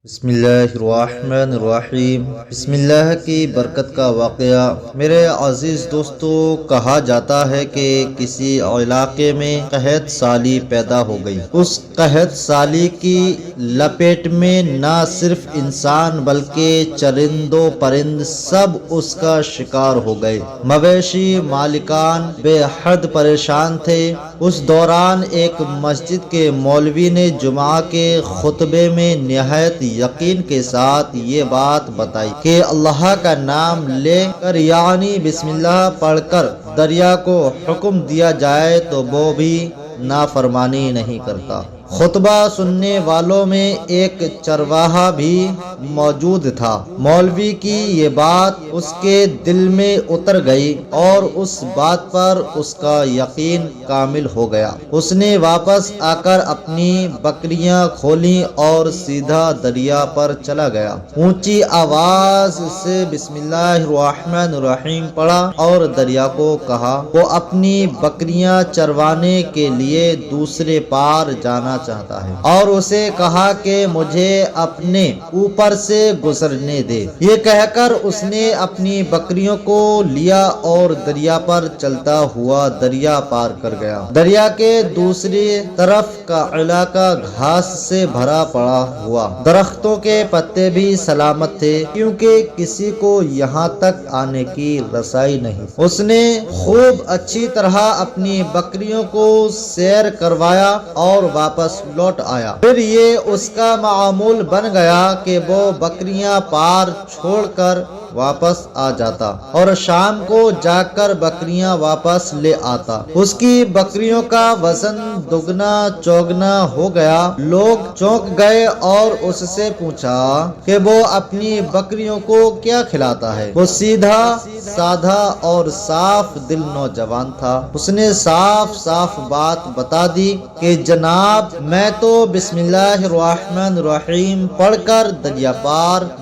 بسم اللہ الرحمن الرحیم۔ بسم اللہ کی برکت کا واقعہ۔ میرے عزیز دوستو، کہا جاتا ہے کہ کسی علاقے میں قحط سالی پیدا ہو گئی۔ اس قحط سالی کی لپیٹ میں نہ صرف انسان بلکہ چرند و پرند سب اس کا شکار ہو گئے۔ مویشی مالکان بے حد پریشان تھے۔ اس دوران ایک مسجد کے مولوی نے جمعہ کے خطبے میں نہایت یقین کے ساتھ یہ بات بتائی کہ اللہ کا نام لے کر یعنی بسم اللہ پڑھ کر دریا کو حکم دیا جائے تو وہ بھی نافرمانی نہیں کرتا۔ خطبہ سننے والوں میں ایک چرواہا بھی موجود تھا۔ مولوی کی یہ بات اس کے دل میں اتر گئی اور اس بات پر اس کا یقین کامل ہو گیا۔ اس نے واپس آ کر اپنی بکریاں کھولیں اور سیدھا دریا پر چلا گیا۔ اونچی آواز سے بسم اللہ الرحمن الرحیم پڑھا اور دریا کو کہا وہ اپنی بکریاں چروانے کے لیے دوسرے پار جانا چاہتا ہے، اور اسے کہا کہ مجھے اپنے اوپر سے گزرنے دے۔ یہ کہہ کر اس نے اپنی بکریوں کو لیا اور دریا پر چلتا ہوا دریا پار کر گیا۔ دریا کے دوسری طرف کا علاقہ گھاس سے بھرا پڑا ہوا، درختوں کے پتے بھی سلامت تھے کیونکہ کسی کو یہاں تک آنے کی رسائی نہیں۔ اس نے خوب اچھی طرح اپنی بکریوں کو سیر کروایا اور واپس لوٹ آیا۔ پھر یہ اس کا معمول بن گیا کہ وہ بکریاں پار چھوڑ کر واپس آ جاتا اور شام کو جا کر بکریاں واپس لے آتا۔ اس کی بکریوں کا وزن دگنا چوگنا ہو گیا۔ لوگ چونک گئے اور اس سے پوچھا کہ وہ اپنی بکریوں کو کیا کھلاتا ہے۔ وہ سیدھا سادھا اور صاف دل نوجوان تھا۔ اس نے صاف صاف بات بتا دی کہ جناب میں تو بسم اللہ الرحمن الرحیم پڑھ کر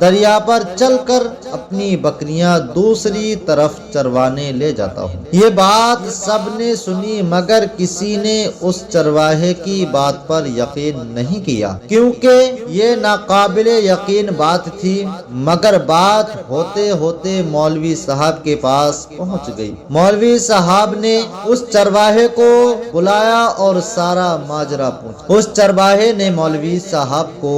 دریا پر چل کر اپنی بکریاں دوسری طرف چروانے لے جاتا ہوں۔ یہ بات سب نے سنی مگر کسی نے اس چرواہے کی بات پر یقین نہیں کیا کیونکہ یہ ناقابل یقین بات تھی، مگر بات ہوتے ہوتے مولوی صاحب کے پاس پہنچ گئی۔ مولوی صاحب نے اس چرواہے کو بلایا اور سارا ماجرا پوچھا۔ اس چرواہے نے مولوی صاحب کو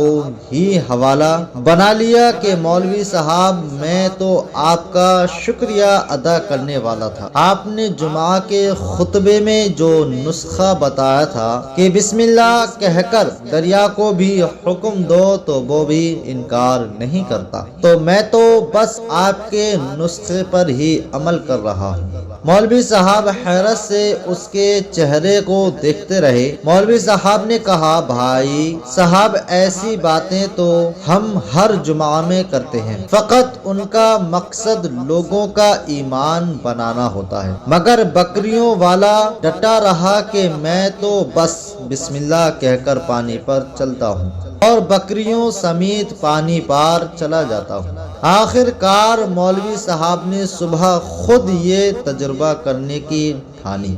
ہی حوالہ بنا لیا کہ مولوی صاحب میں تو آپ کا شکریہ ادا کرنے والا تھا۔ آپ نے جمعہ کے خطبے میں جو نسخہ بتایا تھا کہ بسم اللہ کہہ کر دریا کو بھی حکم دو تو وہ بھی انکار نہیں کرتا، تو میں تو بس آپ کے نسخے پر ہی عمل کر رہا ہوں۔ مولوی صاحب حیرت سے اس کے چہرے کو دیکھتے رہے۔ مولوی صاحب نے کہا بھائی صاحب ایسی باتیں تو ہم ہر جمعہ میں کرتے ہیں، فقط ان کا مقصد لوگوں کا ایمان بنانا ہوتا ہے، مگر بکریوں والا ڈٹا رہا کہ میں تو بس بسم اللہ کہہ کر پانی پر چلتا ہوں اور بکریوں سمیت پانی پار چلا جاتا ہوں۔ آخر کار مولوی صاحب نے صبح خود یہ تجربہ کرنے کی ٹھانی،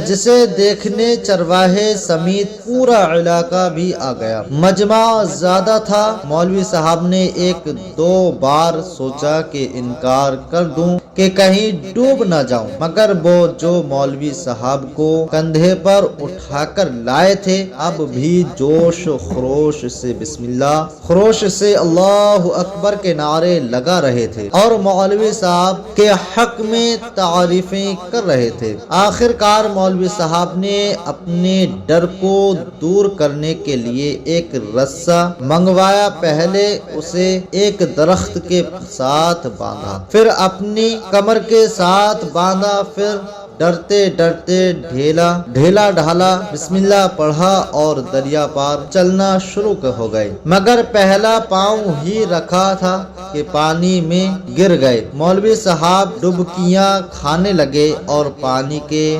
جسے دیکھنے چرواہے سمیت پورا علاقہ بھی آ گیا۔ مجمع زیادہ تھا۔ مولوی صاحب نے ایک دو بار سوچا کہ انکار کر دوں کہ کہیں ڈوب نہ جاؤں، مگر وہ جو مولوی صاحب کو کندھے پر اٹھا کر لائے تھے اب بھی جوش و خروش سے بسم اللہ، خروش سے اللہ اکبر کے نعرے لگا رہے تھے اور مولوی صاحب کے حق میں تعریفیں کر رہے تھے۔ آخر کار مولوی صاحب نے اپنے ڈر کو دور کرنے کے لیے ایک رسہ منگوایا۔ پہلے اسے ایک درخت کے ساتھ باندھا، پھر اپنی کمر کے ساتھ باندھا، پھر ڈرتے ڈرتے ڈھیلا ڈھالا بسم اللہ پڑھا اور دریا پار چلنا شروع ہو گئے، مگر پہلا پاؤں ہی رکھا تھا کہ پانی میں گر گئے۔ مولوی صاحب ڈبکیاں کھانے لگے اور پانی کے